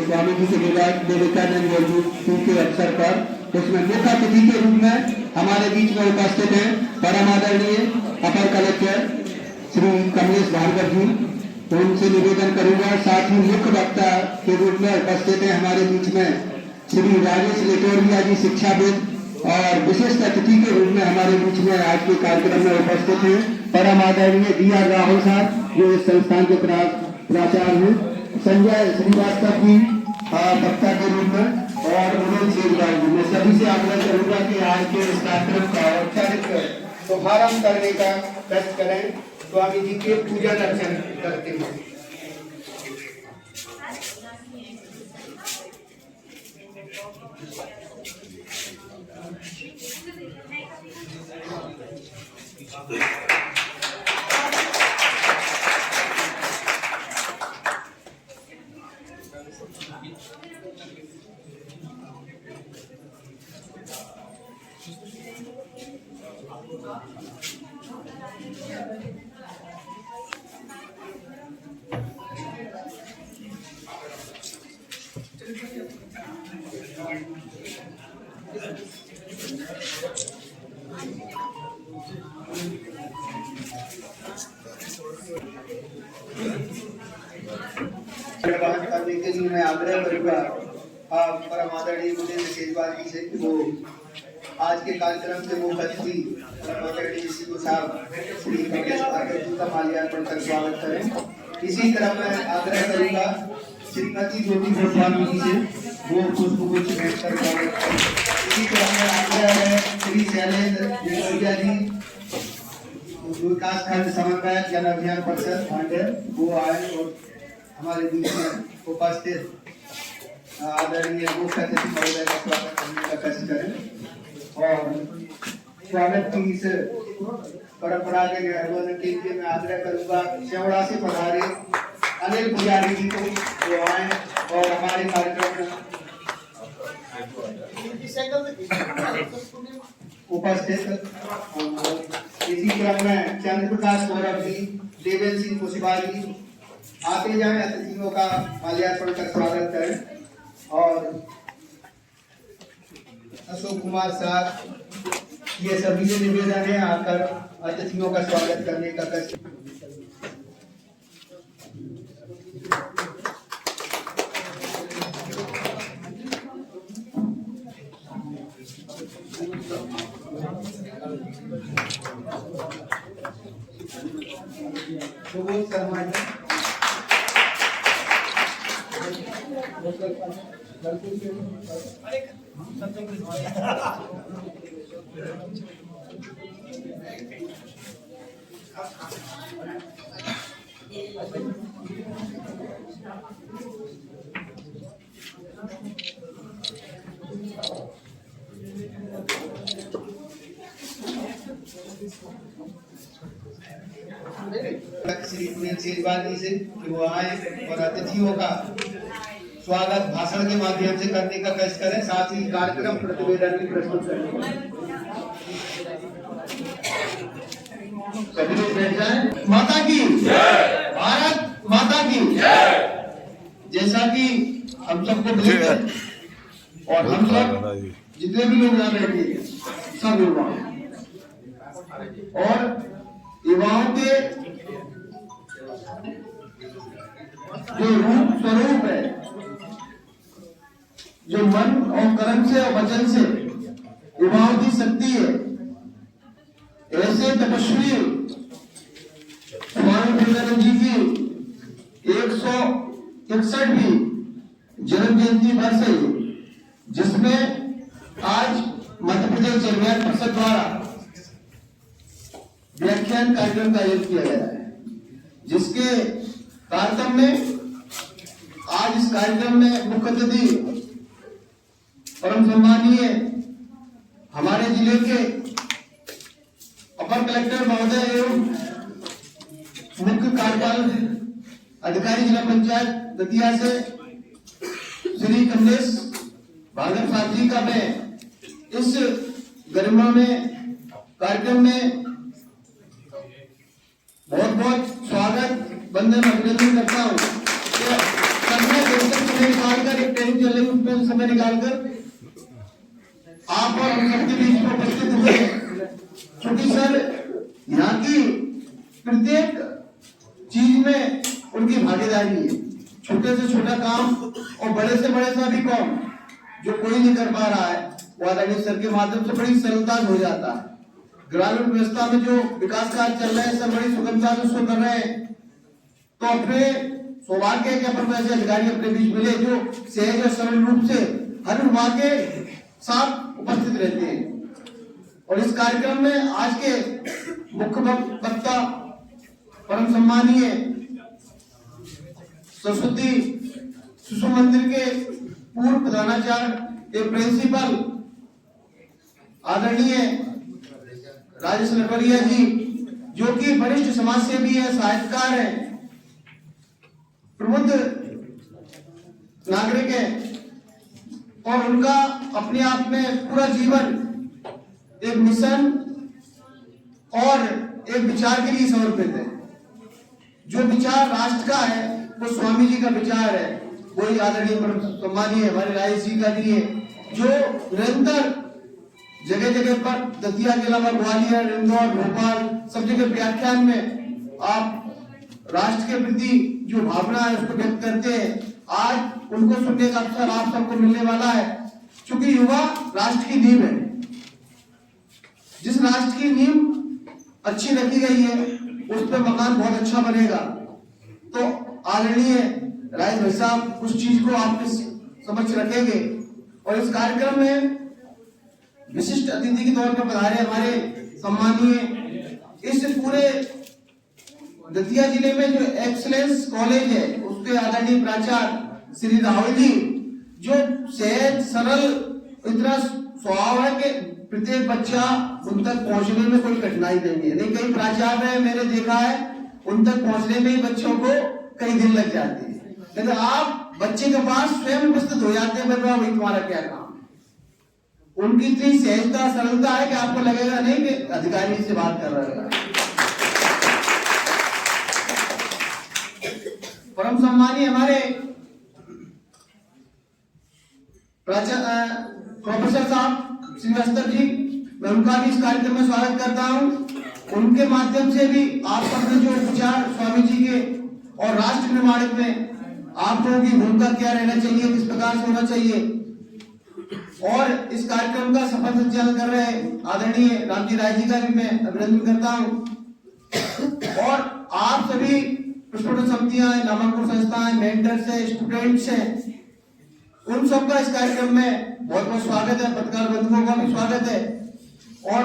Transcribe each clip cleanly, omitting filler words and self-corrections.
स्वामी जी के विवेकानंद जयंती के अवसर पर, उसमें मुख्य अतिथि के रूप में हमारे बीच में उपस्थित हैं परम आदरणीय अपर कलेक्टर श्री कमलेश भार्गव जी। तो उनसे निवेदन करूंगा, साथ ही मुख्य वक्ता के रूप में उपस्थित हैं हमारे बीच में श्री राजेश लेटोरिया जी शिक्षाविद, और विशिष्ट अतिथि के रूप में हमारे बीच में आज के कार्यक्रम में उपस्थित हैं परम आदरणीय DR राहुल साहब, जो इस संस्थान के प्राचार्य हैं, संजय श्रीवास्तव जी वक्ता के रूप में, और मनोज शेरवाल जी। मैं सभी से आग्रह करूंगा कि आज के इस कार्यक्रम का औपचारिक शुभारंभ करने का कष्ट करें। स्वामी जी के पूजन अर्चन करते हैं। करने के लिए मैं आग्रह करूंगा परम आदरणीय मुझे शेरवाल जी से, वो आज के कार्यक्रम के मुख्य अतिथि परम आदरणीय सीओ साहब श्री कमलेश भार्गव जी का माल्यार्पण कर स्वागत करें। इसी तरह मैं आग्रह करूंगा श्रीमती ज्योति गोस्वामी जी से, वो पुष्पगुच्छ भेंट कर स्वागत करें। इसी तरह मैं आग्रह है श्री शैलेंद्र देवरिया जी, विकास खंड समन्वयक जन अभियान परिषद भांडेर, वो आए और हमारे बीच में उपस्थित आदरणीय मुख्य अतिथि महोदय का स्वागत करने का कष्ट करें। और स्वागत की इस परंपरा के निर्वहन के लिए मैं आग्रह करूंगा शेवड़ा से पधारे अनिल पुजारी जी को, जो आए और हमारे कार्यक्रम में उपस्थित। इसी क्रम में चंद्र प्रकाश गौरव जी, देवेंद्र सिंह कुशवाहा जी आते जाए, अतिथियों का माल्यार्पण कर स्वागत करें। और अशोक कुमार साहब, ये सभी से निवेदन है आकर अतिथियों का स्वागत करने का कष्ट। श्री शेरवाल जी से कि वो आए और अतिथियों का स्वागत भाषण के माध्यम से करने का कष्ट करें, साथ ही कार्यक्रम प्रतिवेदन भी प्रस्तुत करें। सभी लोग बैठ जाएं। माता की जय, भारत माता की जय। जैसा कि हम सबको भेंट है और हम सब जितने भी लोग यहाँ बैठे सब युवा और युवाओं के जो रूप स्वरूप है, जो मन और कर्म से और वचन से युवाओं की शक्ति है, ऐसे तपस्वी स्वामी विवेकानंद जी की 161वीं जन्म जयंती वर्ष है, जिसमें आज मध्य प्रदेश जन्मयान परिषद द्वारा व्याख्यान कार्यक्रम का आयोजन किया गया है, जिसके कार्यक्रम में आज इस कार्यक्रम में मुख्य अतिथि परम सम्मानीय हमारे जिले के अपर कलेक्टर महोदय एवं मुख्य कार्यपालन अधिकारी जिला पंचायत दतिया से श्री कमलेश भार्गव साहब जी का मैं इस गरिमा में कार्यक्रम में बहुत बहुत स्वागत, वंदन, अभिनंदन करता हूँ। समय निकालकर, एक ट्रेनिंग चल रही उसमें समय निकालकर आप और हम सबके बीच में उपस्थित हुए, क्योंकि सर यहाँ की प्रत्येक चीज में उनकी भागीदारी है। छोटे से छोटा काम और बड़े से बड़े सा भी काम जो कोई नहीं कर पा रहा है, वो आदरणीय सर के माध्यम से बड़ी सरलता हो जाता है। ग्रामीण व्यवस्था में जो विकास कार्य चल रहे हैं सब बड़ी सुगमता से उसको कर रहे हैं। तो अपने सौभाग्य है कि अपन ऐसे अधिकारी अपने बीच मिले जो सहज और सरल रूप से हर विभाग के साथ उपस्थित रहते हैं। और इस कार्यक्रम में आज के मुख्य वक्ता परम सम्मानीय सरस्वती शिशु मंदिर के पूर्व प्रधानाचार्य एवं प्रिंसिपल आदरणीय राजेश लटवरिया जी, जो कि वरिष्ठ समाज सेवी है, साहित्यकार है, प्रबुद्ध नागरिक है और उनका अपने आप में पूरा जीवन एक मिशन और एक विचार के लिए समर्पित है। जो विचार राष्ट्र का है वो स्वामी जी का विचार है, वही आदरणीय सम्मानीय हमारे राजेश जी का भी है, जो निरंतर जगह जगह पर दतिया के अलावा ग्वालियर, इंदौर, भोपाल सब जगह व्याख्यान में आप राष्ट्र के प्रति जो भावना है उसको व्यक्त करते हैं। आज उनको सुनने का अवसर आप सबको मिलने वाला है, क्योंकि युवा राष्ट्र की नींव है। जिस राष्ट्र की नींव अच्छी रखी गई है उस पर मकान बहुत अच्छा बनेगा। तो आदरणीय राजेश भाई साहब उस चीज को आपके समक्ष रखेंगे और इस कार्यक्रम में विशिष्ट अतिथि के तौर पर पधारे हमारे सम्मानीय इस पूरे दतिया जिले में जो एक्सीलेंस कॉलेज है उसके आदरणीय प्राचार्य श्री राहुल जी, जो सहज सरल इतना स्वभाव है कि प्रत्येक बच्चा उन तक पहुंचने में कोई कठिनाई नहीं है। नहीं, कई प्राचार्य है मैंने देखा है उन तक पहुंचने में ही बच्चों को कई दिन लग जाते हैं, लेकिन आप बच्चे के पास स्वयं उपस्थित हो जाते हैं। भाई तुम्हारा क्या काम, उनकी इतनी सहजता सरलता है कि आपको लगेगा नहीं कि अधिकारी से बात कर रहा है। परम सम्मानीय हमारे प्रोफेसर साहब श्रीवास्तव जी, मैं उनका भी इस कार्यक्रम में स्वागत करता हूं। उनके माध्यम से भी आप सबने जो विचार स्वामी जी के और राष्ट्र निर्माण में आप लोगों की भूमिका क्या रहना चाहिए, किस प्रकार से होना चाहिए, और इस कार्यक्रम का सफल संचालन कर रहे आदरणीय रामजी राय जी का भी मैं अभिनंदन करता हूं। और आप सभी प्रस्फुटन समितियां, नामांकन संस्थाएं, मेंटर्स है, स्टूडेंट्स हैं, उन सबका इस कार्यक्रम में बहुत बहुत स्वागत है। पत्रकार बंधुओं का भी स्वागत है और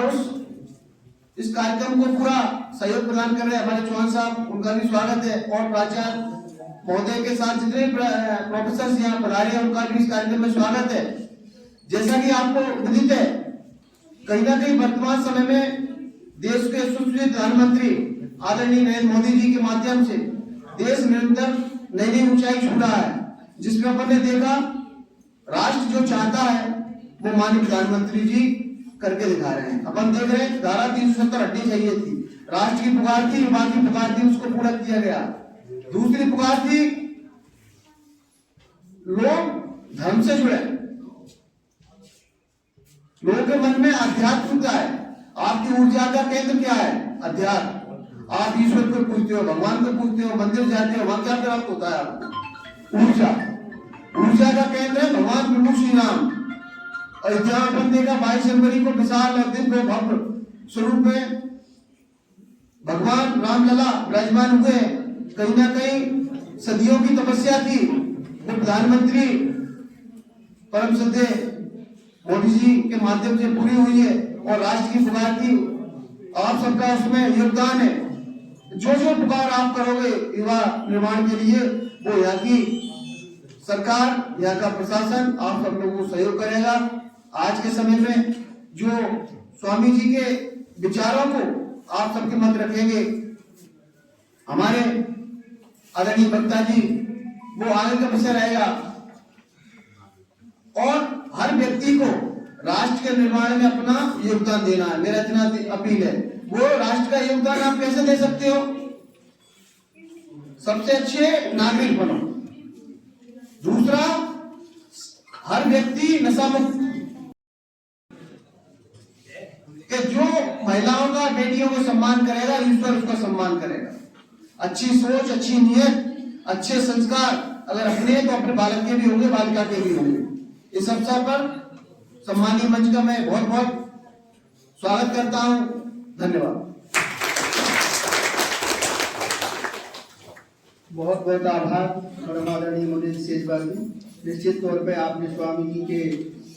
इस कार्यक्रम को पूरा सहयोग प्रदान कर रहे हमारे चौहान साहब, उनका भी स्वागत है। और प्राचार्य महोदय के साथ जितने प्रोफेसर यहाँ पधारे हैं उनका भी इस कार्यक्रम में स्वागत है। जैसा कि आपको विदित है, कहीं ना कहीं वर्तमान समय में देश के सुश्री प्रधानमंत्री आदरणीय नरेंद्र मोदी जी के माध्यम से देश निरंतर नई नई ऊंचाई छू रहा है, जिसमें अपन ने देखा राष्ट्र जो चाहता है वो माननीय प्रधानमंत्री जी करके दिखा रहे हैं। अपन देख रहे हैं धारा 370 हटनी चाहिए थी, राष्ट्र की पुकार थी, युवा की पुकार थी, उसको पूरा किया गया। दूसरी पुकार थी लोग धर्म से जुड़े, लोगों के मन में अध्यात्म क्या है, आपकी ऊर्जा का केंद्र क्या है, अध्यात्म। आप ईश्वर को पूछते हो, भगवान को पूछते हो, मंदिर जाते हो, वहां क्या प्राप्त होता है आपको? ऊर्जा। ऊर्जा का केंद्र है भगवान प्रभु श्री राम। अयोध्या में देखा 22 जनवरी को विशाल और दिव्य भव्य स्वरूप में भगवान रामलला विराजमान हुए। कहीं ना कहीं सदियों की तपस्या थी वो प्रधानमंत्री परम श्रद्धेय मोदी जी के माध्यम से पूरी हुई है और राष्ट्र की पुकार थी। आप सबका उसमें योगदान है। जो जो पुकार आप करोगे युवा निर्माण के लिए, वो यहाँ की सरकार, यहाँ का प्रशासन आप सब लोगों को सहयोग करेगा। आज के समय में जो स्वामी जी के विचारों को आप सबके मत रखेंगे, हमारे आदरणीय वक्ता जी, वो आगे का विषय रहेगा। और हर व्यक्ति को राष्ट्र के निर्माण में अपना योगदान देना है, मेरा इतना अपील है। वो राष्ट्र का योगदान आप कैसे दे सकते हो? सबसे अच्छे नागरिक बनो, दूसरा, हर व्यक्ति नशा मुक्त, कि जो महिलाओं का, बेटियों को सम्मान करेगा, ईश्वर उसका सम्मान करेगा। अच्छी सोच, अच्छी नियत, अच्छे संस्कार अगर अपने तो अपने बालक के भी होंगे, बालिका के भी होंगे। इस अवसर पर सम्मानीय मंच का मैं बहुत बहुत स्वागत करता हूं। धन्यवाद। बहुत बहुत आभार परम आदरणीय मुनीन्द्र सेजवाल जी। निश्चित तौर पे आपने स्वामी जी के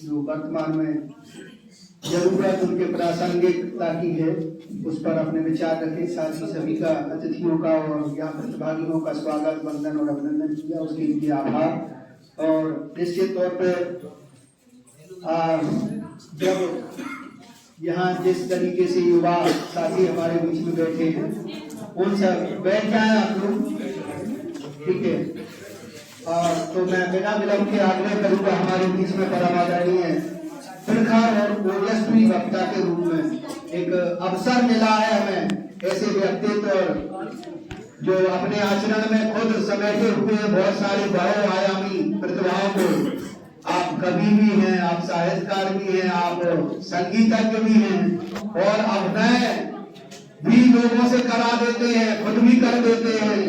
जो वर्तमान में जरूरत, उनके प्रासंगिकता की है, उस पर अपने विचार रखे। साथ ही सभी का, अतिथियों का और यहाँ प्रतिभागियों का स्वागत, वंदन और अभिनंदन किया, उसके लिए आभार। और निश्चित तौर पे जब यहाँ जिस तरीके से युवा साथी हमारे बीच में बैठे हैं, उन सब बैठ जाए आप लोग, ठीक है। तो मैं बिना विलंब के आग्रह करूंगा, हमारे बीच में परम आदरणीय प्रखर और ओजस्वी वक्ता के रूप में एक अवसर मिला है हमें, ऐसे व्यक्तित्व जो अपने आचरण में खुद समेटे हुए बहुत सारे बहुआयामी प्रतिभाओं को, आप कवि भी हैं, आप साहित्यकार भी हैं, आप संगीतज्ञ भी हैं, और अभिनय भी लोगों से करा देते हैं, खुद भी कर देते हैं।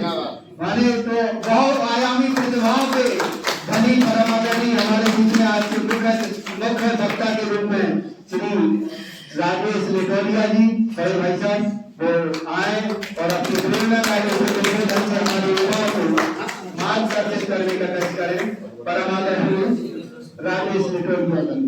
माने तो बहुत आयामी प्रतिभाओं के धनी परम आदरणीय हमारे बीच में आज के मुख्य वक्ता के रूप में श्री राजेश लिटोरिया जी, बड़े भाई साहब, वो आए और अपनी प्रेरणादायी ढंग से हमारे युवाओं को मार्गदर्शित करने का कष्ट करें। परम आदरणीय राजेश लिटोरिया जी।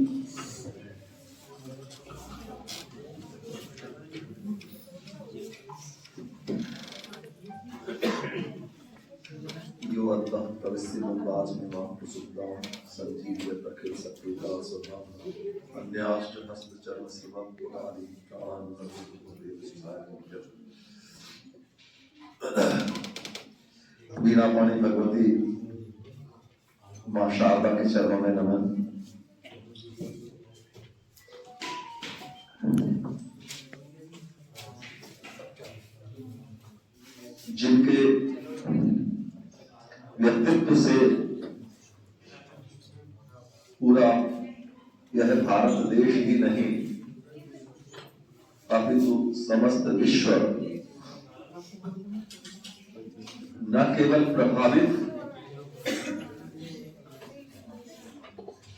यो अल्लाह तवस्सी मुबाज में वाक़ सुल्तान संजीव तकिल सत्ता सुभान अन्यास हस्ब चर्म सिवम कुरानी कान वीणा पाणी भगवती मां शारदा के चरणों में नमन। जिनके व्यक्तित्व से पूरा यह भारत देश ही नहीं अपितु समस्त विश्व न केवल प्रभावित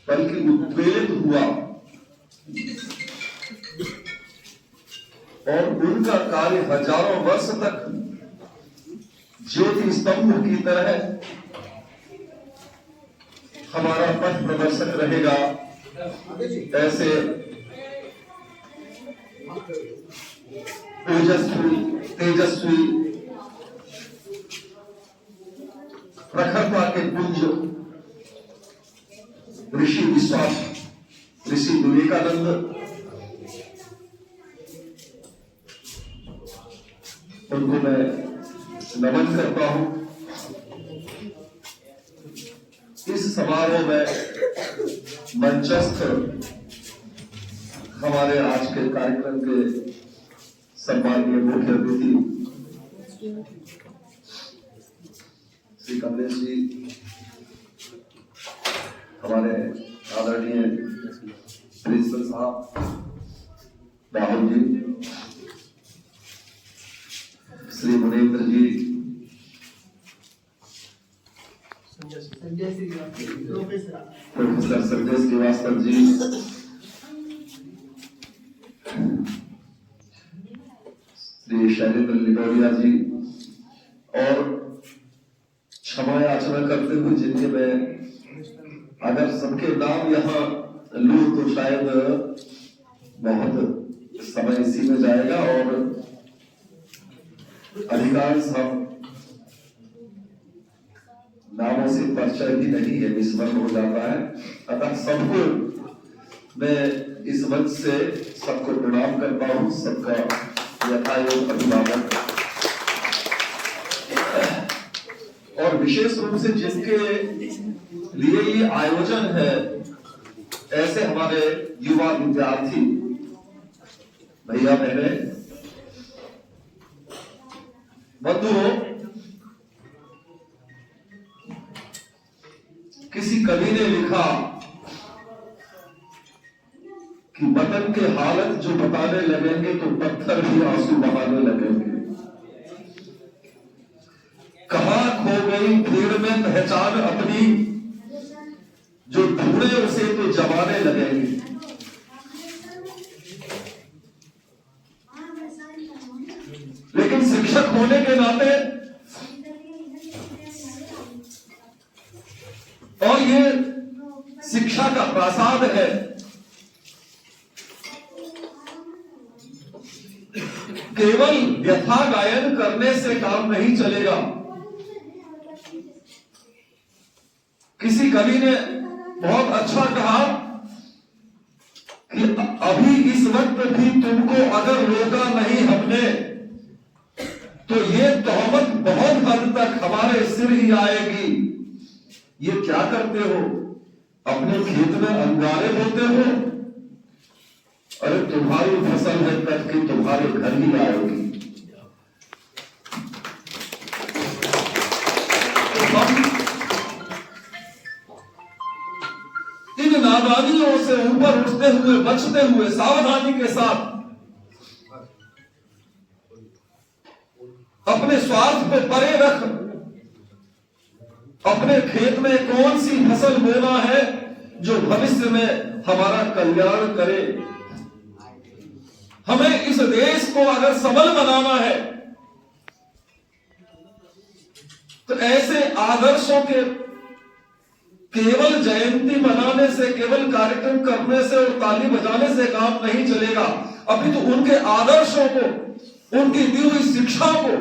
बल्कि उद्वेलित हुआ, और उनका कार्य हजारों वर्ष तक ज्योति स्तंभ की तरह हमारा पथ प्रदर्शक रहेगा। ऐसे ओजस्वी, तेजस्वी, प्रखरता के पुंज ऋषि विश्वास, ऋषि विवेकानंद, उनको मैं नमन करता हूं। इस समारोह में मंचस्थ हमारे आज के कार्यक्रम के सम्माननीय मुख्य अतिथि श्री कमलेश जी, हमारे आदरणीय प्रिंसिपल साहब राहुल जी, श्री मुनीन्द्र जी, प्रोफेसर संजय श्रीवास्तव जी, श्री शैलेंद्र लिटोरिया जी, और क्षमा याचना करते हुए जिनके मैं अगर सबके नाम यहाँ लूं तो शायद बहुत समय इसी में जाएगा और अधिकांश हम नामों से परिचय भी नहीं है, विस्मरण हो जाता है। अतः सबको मैं इस मंच से सबको प्रणाम करता हूँ, सबका यथायोग अभिवादन, और विशेष रूप से जिनके लिए ये आयोजन है, ऐसे हमारे युवा विद्यार्थी भैया बहने, बंधुओं, बात जो बताने लगेंगे तो पत्थर भी आंसू बहाने लगेंगे। कहां खो गई भीड़ में पहचान अपनी, जो ढूंढे उसे तो जमाने लगेंगे। लेकिन शिक्षक होने के नाते और ये शिक्षा का प्रसाद है, केवल व्यथा गायन करने से काम नहीं चलेगा। किसी कवि ने बहुत अच्छा कहा कि अभी इस वक्त भी तुमको अगर रोका नहीं हमने, तो ये तोहमत बहुत हद तक हमारे सिर ही आएगी। ये क्या करते हो? अपने खेत में अंगारे बोते हो? अरे तुम्हारी फसल है कट के तुम्हारे घर ही आएगी। तो हम इन नादानियों से ऊपर उठते हुए, बचते हुए, सावधानी के साथ अपने स्वार्थ पे परे रख अपने खेत में कौन सी फसल बोना है जो भविष्य में हमारा कल्याण करे। हमें इस देश को अगर सबल बनाना है तो ऐसे आदर्शों के केवल जयंती मनाने से, केवल कार्यक्रम करने से और ताली बजाने से काम नहीं चलेगा। अभी तो उनके आदर्शों को, उनकी दी हुई शिक्षा को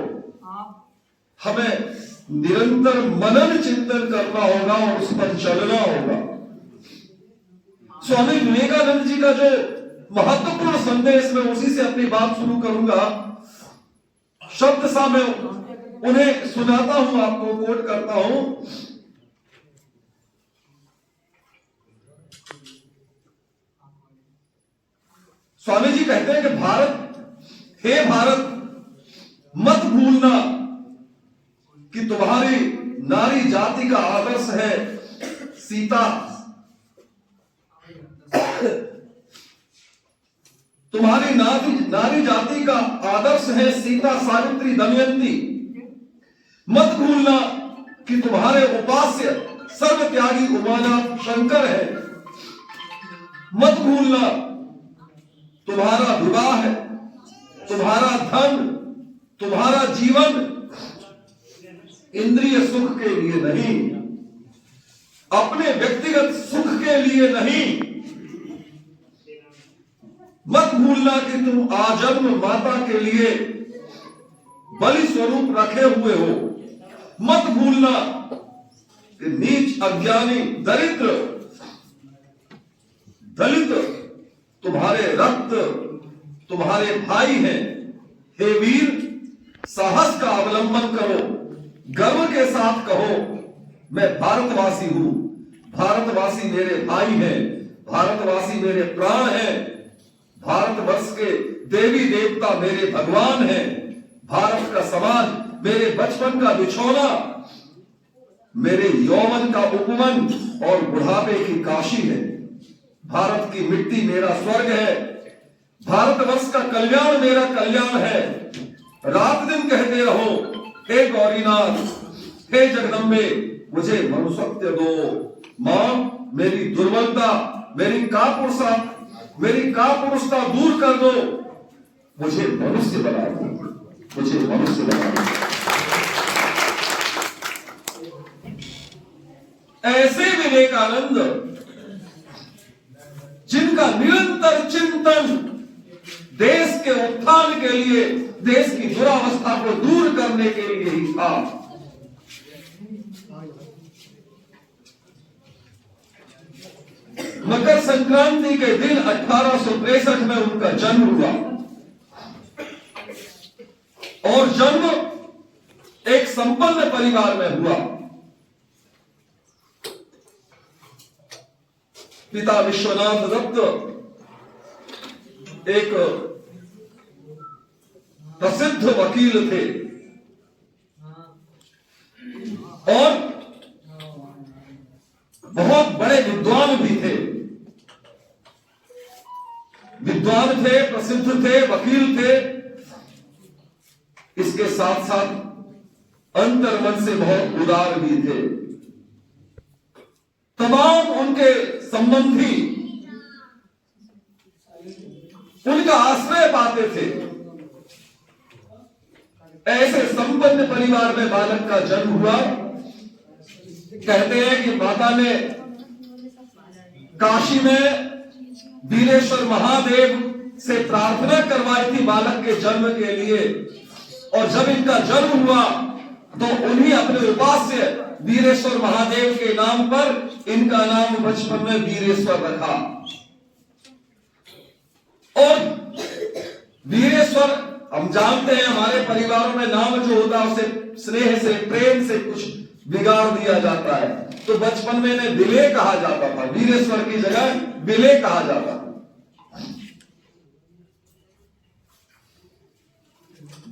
हमें निरंतर मनन चिंतन करना होगा और उस पर चलना होगा। स्वामी विवेकानंद जी का जो महत्वपूर्ण संदेश, मैं उसी से अपनी बात शुरू करूंगा। शब्द सा मैं उन्हें सुनाता हूं, आपको कोट करता हूं। स्वामी जी कहते हैं कि भारत, हे भारत, मत भूलना कि तुम्हारी नारी जाति का आदर्श है सीता। तुम्हारी नारी जाति का आदर्श है सीता, सावित्री, दमयंती। मत भूलना कि तुम्हारे उपास्य सर्व त्यागी उमानाथ शंकर है। मत भूलना तुम्हारा विवाह, तुम्हारा धन, तुम्हारा जीवन इंद्रिय सुख के लिए नहीं, अपने व्यक्तिगत सुख के लिए नहीं। मत भूलना कि तुम आजन्म माता के लिए बलि स्वरूप रखे हुए हो। मत भूलना कि नीच, अज्ञानी, दरिद्र, दलित तुम्हारे रक्त, तुम्हारे भाई हैं। हे वीर, साहस का अवलंबन करो, गर्व के साथ कहो, मैं भारतवासी हूं, भारतवासी मेरे भाई हैं, भारतवासी मेरे प्राण हैं, भारतवर्ष के देवी देवता मेरे भगवान हैं, भारत का समाज मेरे बचपन का बिछौना, मेरे यौवन का उपवन और बुढ़ापे की काशी है। भारत की मिट्टी मेरा स्वर्ग है, भारतवर्ष का कल्याण मेरा कल्याण है। रात दिन कहते रहो, हे गौरीनाथ, हे जगदम्बे, मुझे मनुष्यत्व दो। मां, मेरी दुर्बलता, मेरी कापुरुषता दूर कर दो, मुझे मनुष्य बना दो, मुझे मनुष्य बना दो। ऐसे विवेकानंद जिनका निरंतर चिंतन देश के उत्थान के लिए, देश की दुरावस्था को दूर करने के लिए ही था। मकर संक्रांति के दिन 1863 में उनका जन्म हुआ और जन्म एक संपन्न परिवार में हुआ। पिता विश्वनाथ दत्त एक प्रसिद्ध वकील थे और बहुत बड़े विद्वान भी थे। विद्वान थे, प्रसिद्ध थे, वकील थे, इसके साथ साथ अंतर्मन से बहुत उदार भी थे। तमाम उनके संबंधी उनका आश्रय पाते थे। ऐसे संपन्न परिवार में बालक का जन्म हुआ। कहते हैं कि माता ने काशी में वीरेश्वर महादेव से प्रार्थना करवाई थी बालक के जन्म के लिए, और जब इनका जन्म हुआ तो उन्हीं अपने उपास्य वीरेश्वर महादेव के नाम पर इनका नाम बचपन में वीरेश्वर रखा। और वीरेश्वर, हम जानते हैं हमारे परिवारों में नाम जो होता है उसे स्नेह से, प्रेम से कुछ बिगाड़ दिया जाता है, तो बचपन में इन्हें विले कहा जाता था, वीरेश्वर की जगह विले कहा जाता था।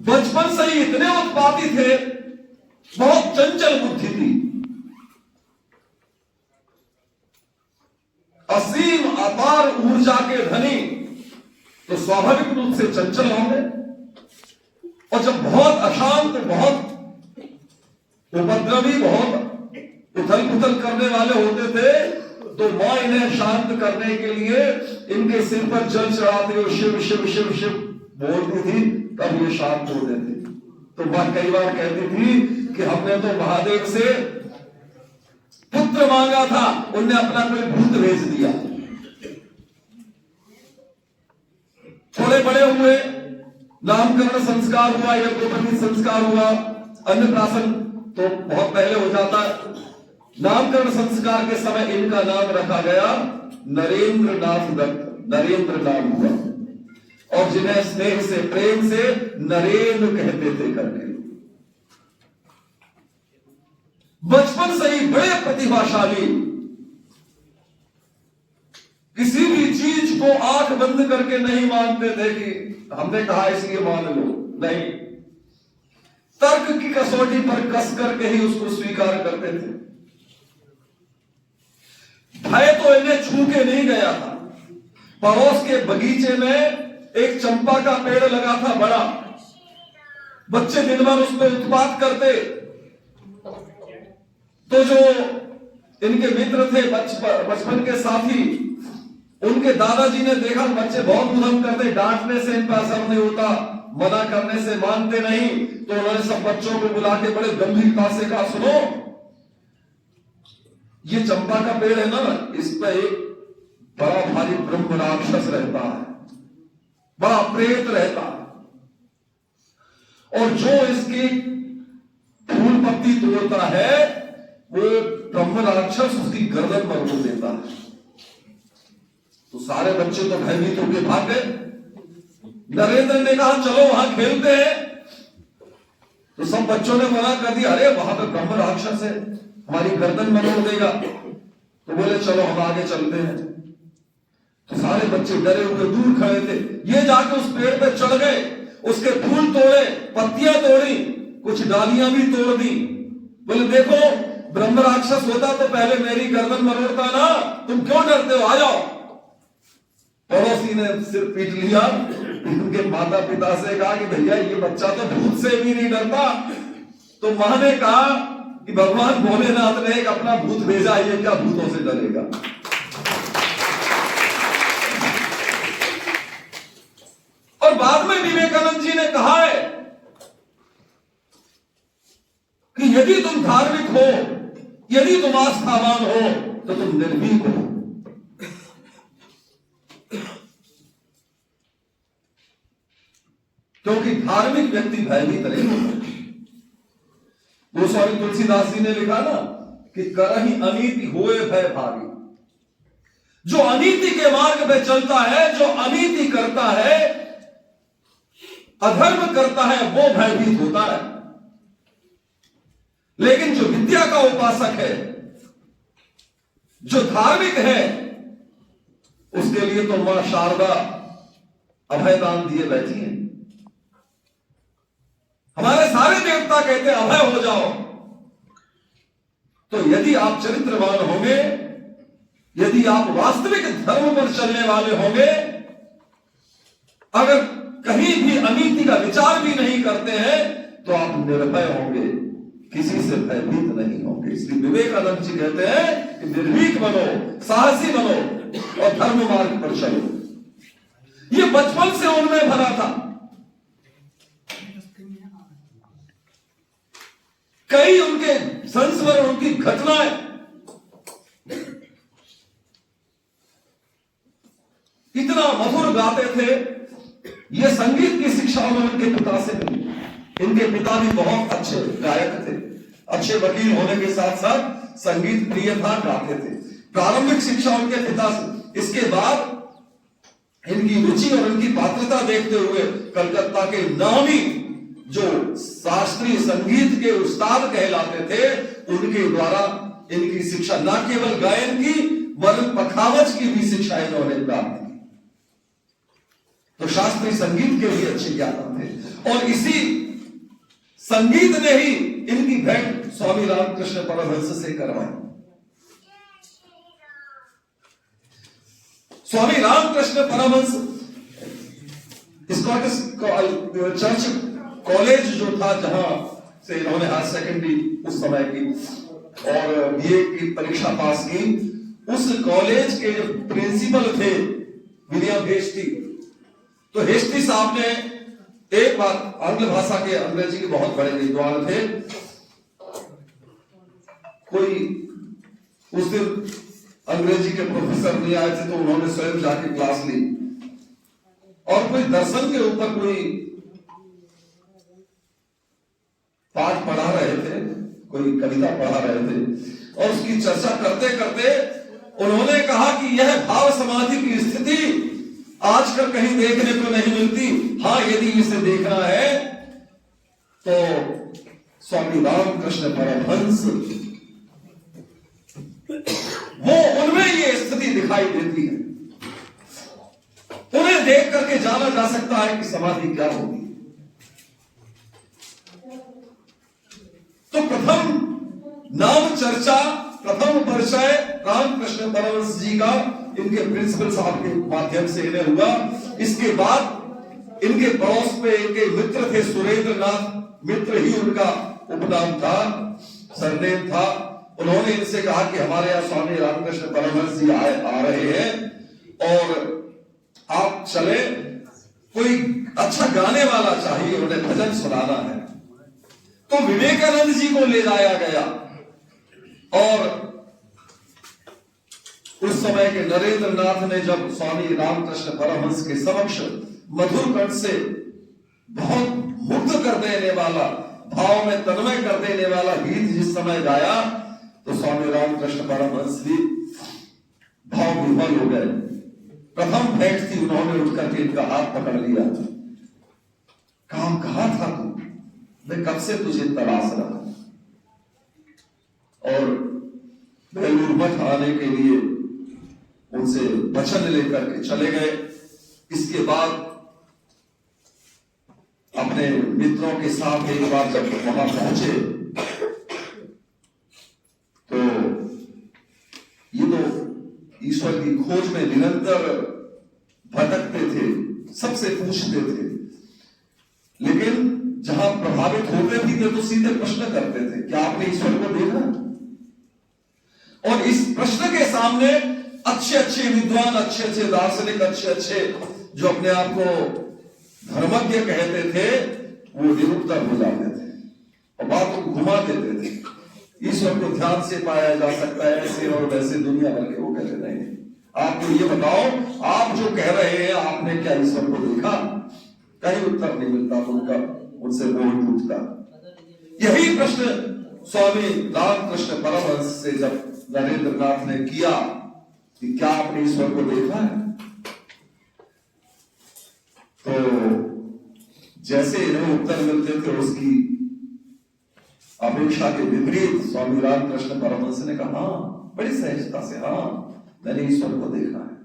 बचपन से ही इतने उत्पाती थे, बहुत चंचल बुद्धि थी, असीम अपार ऊर्जा के धनी, तो स्वाभाविक रूप से चंचल होंगे। और जब बहुत अशांत, बहुत उपद्रवी, बहुत उथल पुथल करने वाले होते थे, तो मां इन्हें शांत करने के लिए इनके सिर पर जल चढ़ाते हुए शिव शिव शिव शिव बोलती थी, तब ये शांत होते थे। तो मां कई बार कहती थी कि हमने तो महादेव से पुत्र मांगा था, उनने अपना कोई भूत भेज दिया। थोड़े बड़े हुए, नामकरण संस्कार हुआ, यज्ञोपवीत संस्कार हुआ, अन्नप्राशन तो बहुत पहले हो जाता है। नामकरण संस्कार के समय इनका नाम रखा गया नरेंद्र नाथ दत्त, नरेंद्र नाम हुआ, और जिन्हें स्नेह से, प्रेम से नरेंद्र कहते थे करके। बचपन से ही बड़े प्रतिभाशाली, किसी भी चीज को आंख बंद करके नहीं मानते थे कि हमने कहा इसलिए मान लो, नहीं, तर्क की कसौटी पर कस करके ही उसको स्वीकार करते थे। भय तो इन्हें छू के नहीं गया था। पड़ोस के बगीचे में एक चंपा का पेड़ लगा था बड़ा, बच्चे दिन भर उस पर उत्पात करते, तो जो इनके मित्र थे, बचपन के साथी, उनके दादाजी ने देखा बच्चे बहुत उधम करते, डांटने से इनका असर नहीं होता, मना करने से मानते नहीं, तो उन्होंने सब बच्चों को बुला के बड़े गंभीरता से कहा, सुनो, ये चंपा का पेड़ है ना, इस पर एक बड़ा भारी ब्रह्म राक्षस रहता है, बड़ा प्रेत रहता है, और जो इसकी फूल पत्ती तोड़ता है वो ब्रह्म राक्षस उसकी गर्दन मरोड़ देता है। तो सारे बच्चे तो भयभीत होकर भाग गए। नरेंद्र ने कहा चलो वहां खेलते हैं, तो सब बच्चों ने मना कर दिया, अरे वहां पे ब्रह्म राक्षस है, हमारी गर्दन मरोड़ देगा। तो बोले चलो हम आगे चलते हैं। तो सारे बच्चे डरे हुए दूर खड़े थे, ये जाके उस पेड़ पे चढ़ गए, उसके फूल तोड़े, पत्तियां तोड़ी, कुछ डालियां भी तोड़ दी। बोले देखो, ब्रह्म राक्षस होता तो पहले मेरी गर्दन मरोड़ता ना, तुम क्यों डरते हो, आ जाओ। पड़ोसी ने सिर पीट लिया, उनके माता पिता से कहा कि भैया ये बच्चा तो भूत से भी नहीं डरता। तो मां ने कहा कि भगवान भोलेनाथ ने एक अपना भूत भेजा, ये क्या भूतों से डरेगा। और बाद में विवेकानंद जी ने कहा है कि यदि तुम धार्मिक हो, यदि तुम आस्थावान हो, तो तुम निर्भीक हो। क्योंकि धार्मिक व्यक्ति भयभीत नहीं होता। गोस्वामी तुलसीदास जी ने लिखा ना कि करहि अनीति होए भय भारी। जो अनीति के मार्ग में चलता है, जो अनीति करता है, अधर्म करता है, वो भयभीत होता है। लेकिन जो विद्या का उपासक है, जो धार्मिक है, उसके लिए तो मां शारदा अभयदान दिए बैठी है। हमारे सारे देवता कहते हैं अभय हो जाओ। तो यदि आप चरित्रवान होंगे, यदि आप वास्तविक धर्म पर चलने वाले होंगे, अगर कहीं भी अनीति का विचार भी नहीं करते हैं तो आप निर्भय होंगे, किसी से भयभीत नहीं होंगे। इसलिए विवेकानंद जी कहते हैं कि निर्भीक बनो, साहसी बनो और धर्म मार्ग पर चलो। ये बचपन से उनमें भरा था। कई उनके संस्मरण, उनकी घटनाएं इतना मधुर गाते थे। ये संगीत की शिक्षा उन्होंने उनके पिता से मिली। इनके पिता भी बहुत अच्छे गायक थे, अच्छे वकील होने के साथ साथ संगीत प्रिय था, गाते थे। प्रारंभिक शिक्षा उनके पिता से। इसके बाद इनकी रुचि और इनकी पात्रता देखते हुए कलकत्ता के नामी जो शास्त्रीय संगीत के उस्ताद कहलाते थे, उनके द्वारा इनकी शिक्षा न केवल गायन की वरन पखावज की भी शिक्षा इन्होंने प्राप्त की। तो शास्त्रीय संगीत के लिए अच्छे ज्ञाता थे और इसी संगीत ने ही इनकी भेंट स्वामी रामकृष्ण परमहंस से करवाई। Swami Ramakrishna Paramahamsa Scottish church college जो था, जहां से इन्होंने हायर सेकेंडरी उस समय की और बीए की परीक्षा पास की, उस कॉलेज के जो प्रिंसिपल थे विलियम हेस्टी, तो हेस्टी साहब ने एक बार, आंग्ल भाषा के, अंग्रेजी के बहुत बड़े विद्वान थे, कोई उस दिन अंग्रेजी के प्रोफेसर नहीं आए थे तो उन्होंने स्वयं जाके क्लास ली और कोई दर्शन के ऊपर कोई पाठ पढ़ा रहे थे, कोई कविता पढ़ा रहे थे और उसकी चर्चा करते करते उन्होंने कहा कि यह भाव समाधि की स्थिति आजकल कहीं देखने को नहीं मिलती। हाँ, यदि इसे देखना है तो स्वामी रामकृष्ण परमहंस, वो उनमें ये स्थिति दिखाई देती है। उन्हें देख करके जाना जा सकता है कि समाधि क्या होगी। तो प्रथम नाम चर्चा, प्रथम परिचय रामकृष्ण परमहंस जी का इनके प्रिंसिपल साहब के माध्यम से इन्हें हुआ। इसके बाद इनके पड़ोस में इनके मित्र थे सुरेंद्र नाथ, मित्र ही उनका उपनाम था, सरनेम था। उन्होंने इनसे कहा कि हमारे यहाँ स्वामी रामकृष्ण परमहंस जी आ रहे हैं और आप चले, कोई अच्छा गाने वाला चाहिए, उन्हें भजन सुनाना है। तो विवेकानंद जी को ले जाया गया और उस समय के नरेंद्र नाथ ने जब स्वामी रामकृष्ण परमहंस के समक्ष मधुर कंठ से बहुत मुग्ध कर देने वाला, भाव में तन्मय कर देने वाला गीत जिस समय गाया, तो स्वामी रामकृष्ण परमहंस भी भाव विह्वल हो गए। प्रथम भेंट थी, उन्होंने उठ करके इनका हाथ पकड़ लिया। काम कहा था तू, मैं कब से तुझे तलाश रहा। और बेलूर मठ आने के लिए उनसे वचन लेकर के चले गए। इसके बाद अपने मित्रों के साथ एक बार जब वहां पहुंचे तो ये तो ईश्वर की खोज में निरंतर भटकते थे, सबसे पूछते थे, लेकिन जहां प्रभावित होते भी थे तो सीधे प्रश्न करते थे, क्या आपने ईश्वर को देखा? और इस प्रश्न के सामने अच्छे अच्छे विद्वान, अच्छे अच्छे दार्शनिक, अच्छे अच्छे जो अपने आप को धर्मज्ञ कहते थे, वो निरुत्तर हो जाते थे और बात को घुमा देते थे। ईश्वर को ध्यान से पाया जा सकता है, ऐसे और वैसे दुनिया भर के वो कहते नहीं। आपको ये बताओ, आप जो कह रहे हैं आपने क्या ईश्वर को देखा? कहीं उत्तर नहीं मिलता उनका, उनसे बोल टूटता। यही प्रश्न स्वामी रामकृष्ण परमहंस से जब नरेंद्र नाथ ने किया कि क्या आपने ईश्वर को देखा है, तो जैसे इन्हें उत्तर मिलते थे उसकी अपेक्षा के विपरीत स्वामी रामकृष्ण परमहंस ने कहा, हाँ, बड़ी सहजता से, हाँ, मैंने ईश्वर को देखा है,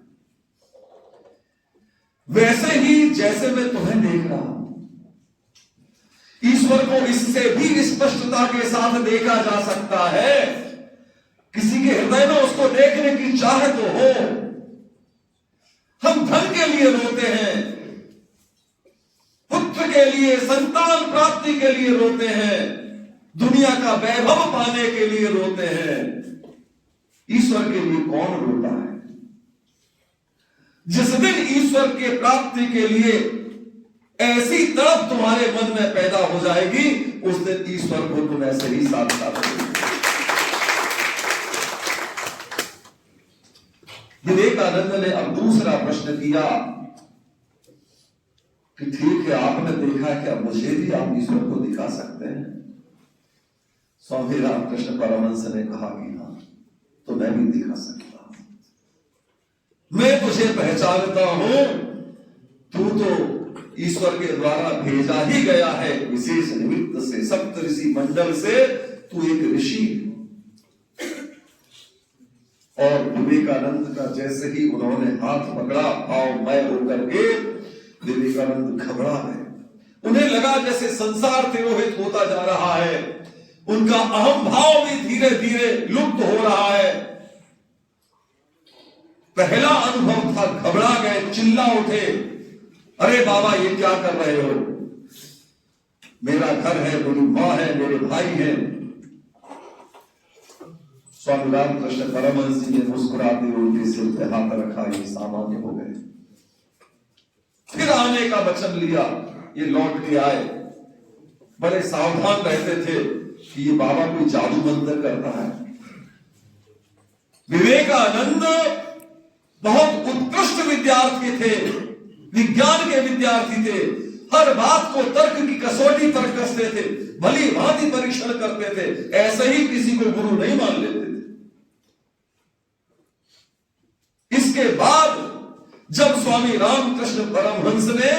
वैसे ही जैसे मैं तुम्हें देख रहा हूं। ईश्वर को इससे भी स्पष्टता के साथ देखा जा सकता है। किसी के हृदय में उसको देखने की चाह तो हो। हम धन के लिए रोते हैं, के लिए, संतान प्राप्ति के लिए रोते हैं, दुनिया का वैभव पाने के लिए रोते हैं। ईश्वर के लिए कौन रोता है? जिस दिन ईश्वर के प्राप्ति के लिए ऐसी तड़प तुम्हारे मन में पैदा हो जाएगी, उस दिन ईश्वर को तुम ऐसे ही साक्षात करोगे। विवेकानंद ने अब दूसरा प्रश्न किया कि ठीक है, आपने देखा क्या मुझे भी आप ईश्वर को दिखा सकते हैं? स्वामी रामकृष्ण परमहंस ने कहा कि हाँ, तो मैं भी दिखा सकता हूं। मैं तुझे पहचानता हूं, तू तो ईश्वर के द्वारा भेजा ही गया है, विशेष निमित्त से, सप्तऋषि मंडल से तू एक ऋषि। और विवेकानंद का जैसे ही उन्होंने हाथ पकड़ा, भावमय होकर के विवेकानंद घबरा गए। उन्हें लगा जैसे संसार तिरोहित होता जा रहा है, उनका अहम भाव भी धीरे धीरे लुप्त हो रहा है। पहला अनुभव था, घबरा गए, चिल्ला उठे, अरे बाबा ये क्या कर रहे हो? मेरा घर है, मेरी मां है, मेरे भाई हैं। स्वामी रामकृष्ण परमहंस जी ने मुस्कुराते हुए उनके सिर पे हाथ रखा, ये सामान्य हो गए। फिर आने का वचन लिया, ये लौट के आए। बड़े सावधान रहते थे कि ये बाबा कोई जादू मंत्र करता है। विवेकानंद बहुत उत्कृष्ट विद्यार्थी थे, विज्ञान के विद्यार्थी थे, हर बात को तर्क की कसौटी पर कसते थे, भली भांति परीक्षण करते थे, ऐसे ही किसी को गुरु नहीं मान लेते थे। इसके बाद जब स्वामी रामकृष्ण परमहंस ने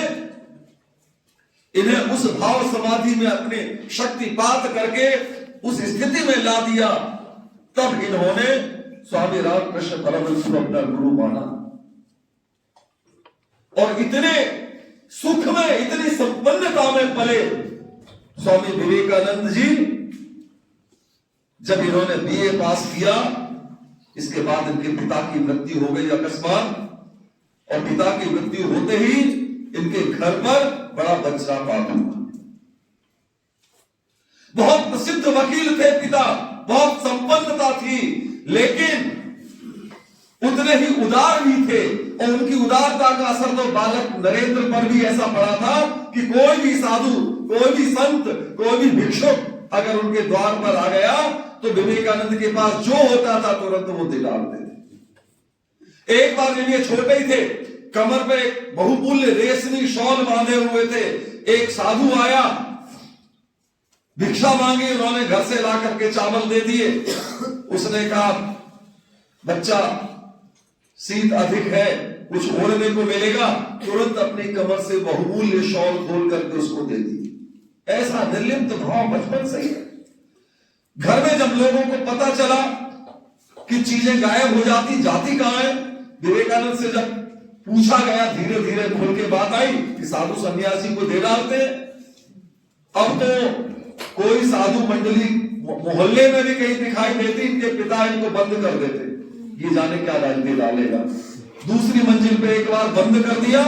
इन्हें उस भाव समाधि में अपने शक्तिपात करके उस स्थिति में ला दिया, तब इन्होंने स्वामी रामकृष्ण परमहंस को अपना गुरु माना। और इतने सुख में, इतनी संपन्नता में पले स्वामी विवेकानंद जी। जब इन्होंने बीए पास किया, इसके बाद इनके पिता की मृत्यु हो गई अकस्मात, और पिता की मृत्यु होते ही इनके घर पर बड़ा वज्रपात हुआ। बहुत प्रसिद्ध वकील थे पिता, बहुत संपन्नता थी, लेकिन उतने ही उदार भी थे। और उनकी उदारता का असर तो बालक नरेंद्र पर भी ऐसा पड़ा था कि कोई भी साधु, कोई भी संत, कोई भी भिक्षुक अगर उनके द्वार पर आ गया तो विवेकानंद के पास जो होता था तुरंत वो दिलाते थे। एक बार जब ये छोटे ही थे, कमर पे एक बहुमूल्य रेशमी शॉल बांधे हुए थे, एक साधु आया, भिक्षा मांगी, उन्होंने घर से ला करके चावल दे दिए। उसने कहा, बच्चा शीत अधिक है, कुछ ओढ़ने को मिलेगा। तुरंत अपनी कमर से बहुमूल्य शॉल खोल करके उसको दे दी। ऐसा निर्लिप्त भाव बचपन से ही है। घर में जब लोगों को पता चला कि चीजें गायब हो जाती कहां है, विवेकानंद से जब पूछा गया, धीरे धीरे खुल के बात आई कि साधु सन्यासी को दे डालते। अब तो कोई साधु मंडली मोहल्ले में भी कहीं दिखाई देती, इनके पिता इनको बंद कर देते, ये जाने क्या दे डालेगा। दूसरी मंजिल पे एक बार बंद कर दिया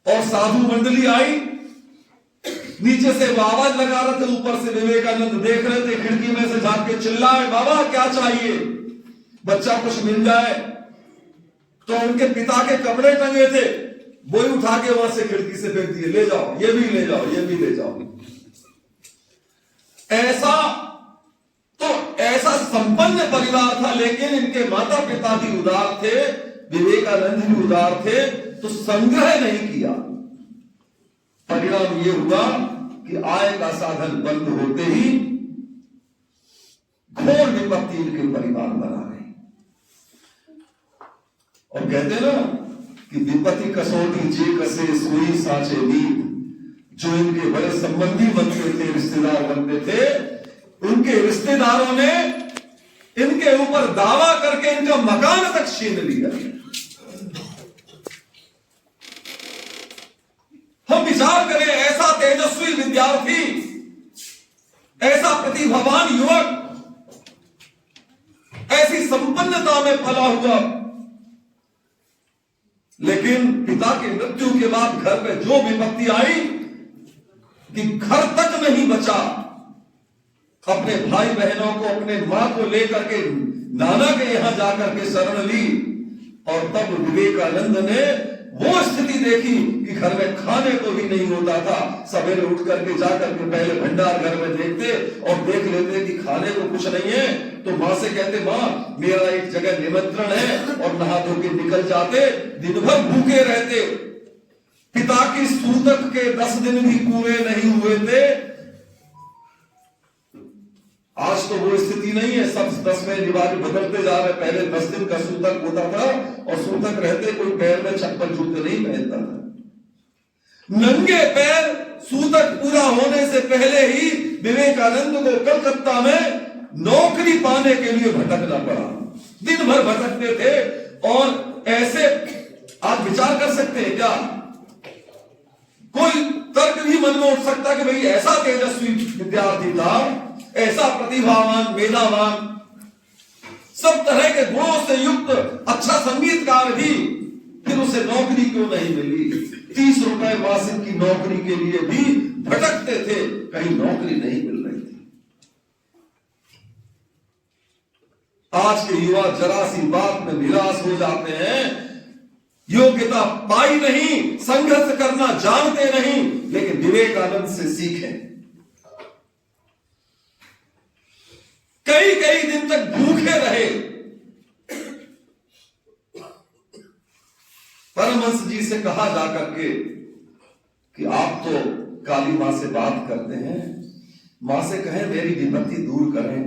और साधु मंडली आई, नीचे से वो आवाज लगा रहे थे, ऊपर से विवेकानंद देख रहे थे, खिड़की में से झांक के चिल्लाए, बाबा क्या चाहिए, बच्चा कुछ मिल जाए। तो उनके पिता के कपड़े टंगे थे, वो ही उठा के वहां से खिड़की से फेंक दिए, ले जाओ, ये भी ले जाओ, ये भी ले जाओ। ऐसा संपन्न परिवार था, लेकिन इनके माता पिता भी उदार थे, विवेकानंद भी उदार थे, तो संग्रह नहीं किया। परिणाम ये हुआ कि आय का साधन बंद होते ही घोर विपत्ति इनके परिवार बना गई। और कहते ना कि विपत्ति कसौटी जे कसे सोई साचे नीत। जो इनके बड़े संबंधी बनते थे, रिश्तेदार बनते थे, उनके रिश्तेदारों ने इनके ऊपर दावा करके इनका मकान तक छीन लिया। हम विचार करें, ऐसा तेजस्वी विद्यार्थी, ऐसा प्रतिभावान युवक, ऐसी संपन्नता में पला हुआ, लेकिन पिता की मृत्यु के बाद घर में जो विपत्ति आई कि घर तक नहीं बचा, अपने भाई बहनों को, अपने मां को लेकर के नाना के यहां जाकर के शरण ली। और तब विवेकानंद ने वो स्थिति देखी कि घर में खाने को भी नहीं होता था। सवेरे उठ करके जाकर के पहले भंडार घर में देखते और देख लेते कि खाने को कुछ नहीं है, तो मां से कहते, मां मेरा एक जगह निमंत्रण है, और नहा धो के निकल जाते। दिन भर भूखे रहते। पिता की सूतक के 10 दिन भी पूरे नहीं हुए थे। आज तो वो स्थिति नहीं है, सब 10 में रिवाज बदलते जा रहे। पहले 10 दिन का सूतक होता था, और सूतक रहते कोई पैर में चप्पल जूते नहीं पहनता था। नंगे पैर सूतक पूरा होने से पहले ही विवेकानंद को कलकत्ता में नौकरी पाने के लिए भटकना पड़ा। दिन भर भटकते थे। और ऐसे आप विचार कर सकते हैं क्या, कोई तर्क भी मन में उठ सकता कि भाई ऐसा तेजस्वी विद्यार्थी था, ऐसा प्रतिभावान, मेधावान, सब तरह के गुणों से युक्त अच्छा संगीतकार भी, फिर उसे नौकरी क्यों नहीं मिली? 30 रुपए मासिक की नौकरी के लिए भी भटकते थे, कहीं नौकरी नहीं मिल रही थी। आज के युवा जरा सी बात में निराश हो जाते हैं। योग्यता पाई नहीं, संघर्ष करना जानते नहीं। लेकिन विवेकानंद से सीखें। कई कई दिन तक भूखे रहे। परमहंस जी से कहा जाकर के कि आप तो काली मां से बात करते हैं, मां से कहें मेरी विपत्ति दूर करें।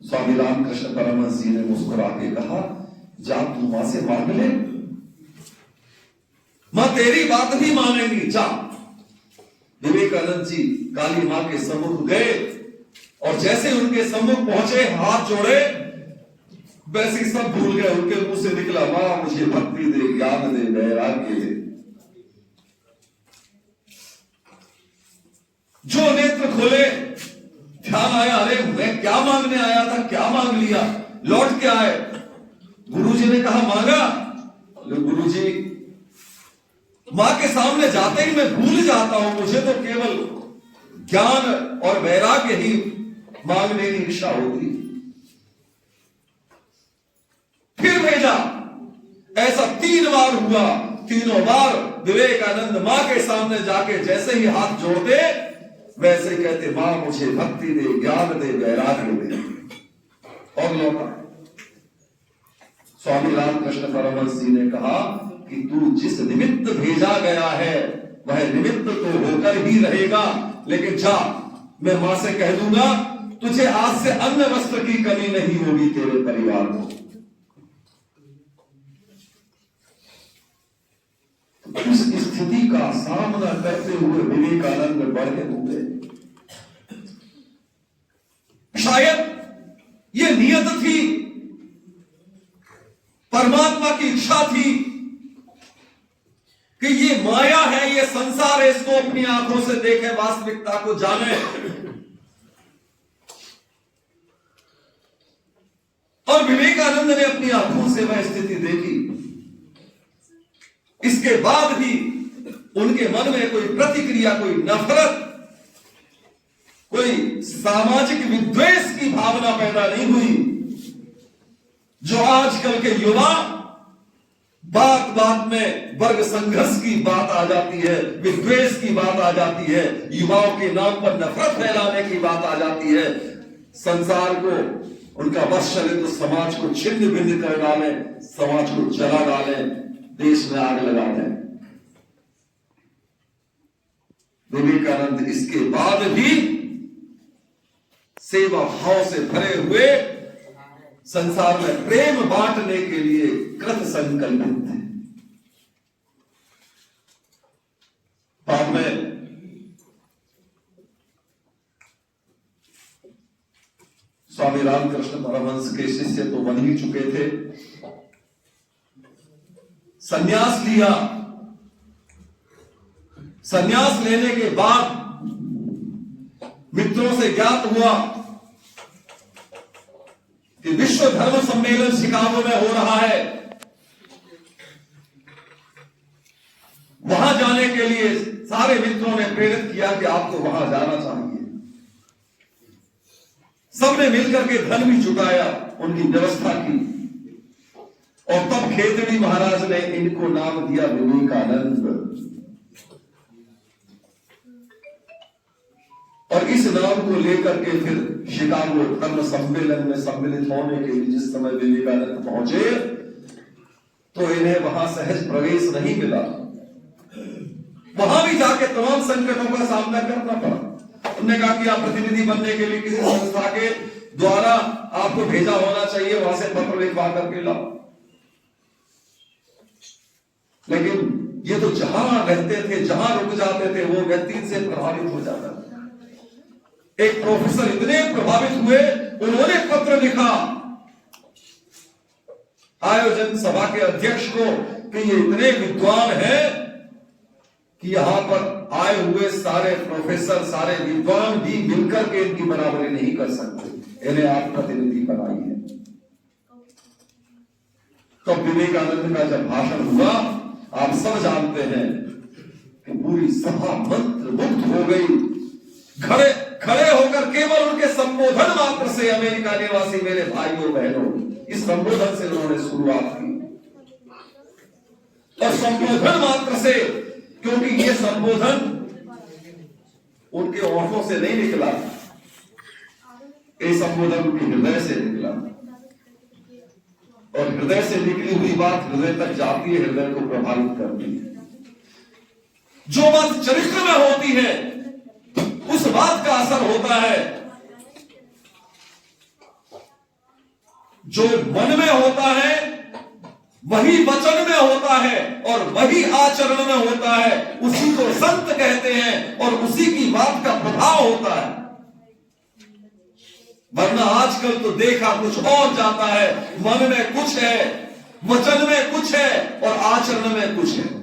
स्वामी रामकृष्ण परमहंस जी ने मुस्कुरा के कहा, जा तू मां से मांग ले, मां तेरी बात भी मानेंगी, जा। विवेकानंद जी काली मां के सम्मुख गए, और जैसे उनके सम्मुख पहुंचे, हाथ जोड़े, वैसे ही सब भूल गए। उनके मुंह से निकला, मां मुझे भक्ति दे, ज्ञान दे, वैराग्य दे। जो नेत्र खोले, ध्यान आया, अरे मैं क्या मांगने आया था, क्या मांग लिया, लौट के आए। गुरुजी ने कहा, मांगा? गुरुजी, मां के सामने जाते ही मैं भूल जाता हूं, मुझे तो केवल ज्ञान और वैराग्य ही मांगने की इच्छा होती। फिर भेजा। ऐसा 3 बार हुआ। तीनों बार विवेकानंद मां के सामने जाके जैसे ही हाथ जोड़ते, वैसे कहते, मां मुझे भक्ति दे, ज्ञान दे, वैराग्य दे, और लौटा। स्वामी रामकृष्ण परमहंस जी ने कहा कि तू जिस निमित्त भेजा गया है, वह निमित्त तो होकर ही रहेगा, लेकिन जा, मैं मां से कह दूंगा, तुझे आज से अन्न वस्त्र की कमी नहीं होगी, तेरे परिवार को। उस स्थिति का सामना करते हुए विवेकानंद बढ़े हुए। शायद ये नियत थी, परमात्मा की इच्छा थी कि ये माया है, ये संसार है, इसको अपनी आंखों से देखे, वास्तविकता को जाने। और विवेकानंद ने अपनी आंखों से वह स्थिति देखी। इसके बाद भी उनके मन में कोई प्रतिक्रिया, कोई नफरत, कोई सामाजिक विद्वेष की भावना पैदा नहीं हुई। जो आजकल के युवा, बात बात में वर्ग संघर्ष की बात आ जाती है, विद्वेष की बात आ जाती है, युवाओं के नाम पर नफरत फैलाने की बात आ जाती है। संसार को उनका वश चले तो समाज को छिन्न भिन्न कर डालें, समाज को जला डालें, देश में आग लगा दें। विवेकानंद इसके बाद भी सेवा भाव से भरे हुए संसार में प्रेम बांटने के लिए कृत संकल्पित थे। बाद में स्वामी रामकृष्ण परमहंस के शिष्य तो बन ही चुके थे। संन्यास लिया। संन्यास लेने के बाद मित्रों से ज्ञात हुआ कि विश्व धर्म सम्मेलन शिकागो में हो रहा है। के लिए सारे मित्रों ने प्रेरित किया कि आपको वहां जाना चाहिए। सबने मिलकर के धन भी जुटाया, उनकी व्यवस्था की, और तब खेतड़ी महाराज ने इनको नाम दिया विवेकानंद। और इस नाम को लेकर के फिर शिकागो धर्म सम्मेलन में सम्मिलित होने के लिए जिस समय विवेकानंद पहुंचे तो इन्हें वहां सहज प्रवेश नहीं मिला। वहां भी जाके तमाम संकटों का सामना करना पड़ा। उन्होंने कहा कि आप प्रतिनिधि बनने के लिए किसी संस्था के द्वारा आपको भेजा होना चाहिए, वहां से पत्र लिखवा करके लाओ। लेकिन ये तो जहां रहते थे, जहां रुक जाते थे, वो व्यक्ति से प्रभावित हो जाता था। एक प्रोफेसर इतने प्रभावित हुए, उन्होंने पत्र लिखा आयोजन सभा के अध्यक्ष को कि ये इतने विद्वान हैं कि यहां पर आए हुए सारे प्रोफेसर, सारे विद्वान भी मिलकर के इनकी बराबरी नहीं कर सकते, इन्हें आप प्रतिनिधि बनाइए। तो विवेकानंद का जब भाषण हुआ, आप सब जानते हैं कि पूरी सभा मंत्र मुग्ध हो गई। खड़े होकर केवल उनके संबोधन मात्र से, अमेरिका निवासी मेरे भाइयों बहनों, इस संबोधन से उन्होंने शुरुआत की। और संबोधन मात्र से, क्योंकि ये संबोधन उनके ओठों से नहीं निकला, ये संबोधन उनके हृदय से निकला। और हृदय से निकली हुई बात हृदय तक जाती है, हृदय को प्रभावित करती है। जो बात चरित्र में होती है उस बात का असर होता है, जो मन में होता है वही वचन में होता है और वही आचरण में होता है। उसी को संत कहते हैं और उसी की बात का प्रभाव होता है। वरना आजकल तो देखा कुछ और जाता है, मन में कुछ है, वचन में कुछ है और आचरण में कुछ है।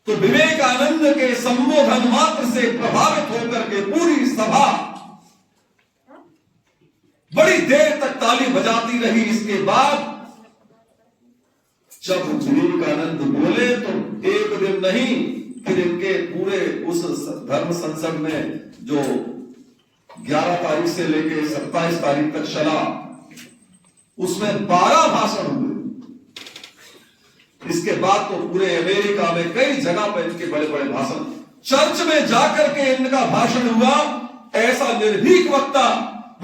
तो विवेकानंद के संबोधन मात्र से प्रभावित होकर के पूरी सभा बड़ी देर तक ताली बजाती रही। इसके बाद जब विवेकानंद बोले तो एक दिन नहीं, फिर इनके पूरे उस धर्म संसद में जो 11 तारीख से लेकर 27 तारीख तक चला, उसमें 12 भाषण हुए। इसके बाद तो पूरे अमेरिका में कई जगह पर इनके बड़े बड़े भाषण, चर्च में जाकर के इनका भाषण हुआ। ऐसा निर्भीक वक्ता,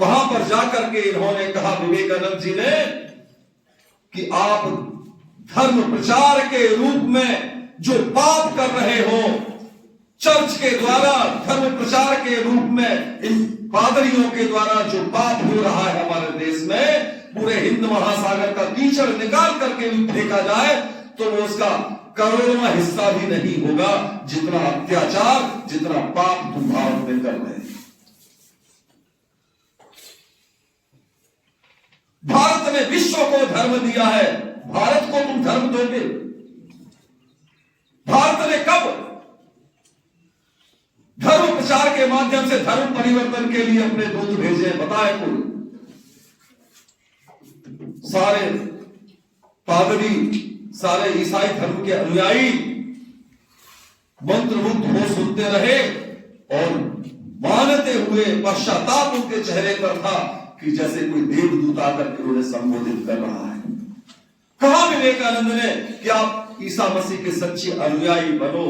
वहां पर जाकर के इन्होंने कहा, विवेकानंद जी ने, कि आप धर्म प्रचार के रूप में जो पाप कर रहे हो, चर्च के द्वारा धर्म प्रचार के रूप में इन पादरियों के द्वारा जो पाप हो रहा है हमारे देश में, पूरे हिंद महासागर का कीचड़ निकाल करके भी फेंका जाए तो वो उसका करोड़वां हिस्सा भी नहीं होगा जितना अत्याचार, जितना पाप तुम भारत में कर रहे हैं। भारत ने विश्व को धर्म दिया है, भारत को तुम धर्म दोगे? भारत ने कब धर्म प्रचार के माध्यम से धर्म परिवर्तन के लिए अपने दूत भेजे? बताए कोई? सारे पादरी, सारे ईसाई धर्म के अनुयायी मंत्रमुग्ध हो सुनते रहे और मानते हुए पश्चाताप उनके चेहरे पर था कि जैसे कोई देवदूत आकर के उन्हें संबोधित कर रहा है। कहा विवेकानंद ने कि आप ईसा मसीह के सच्चे अनुयायी बनो,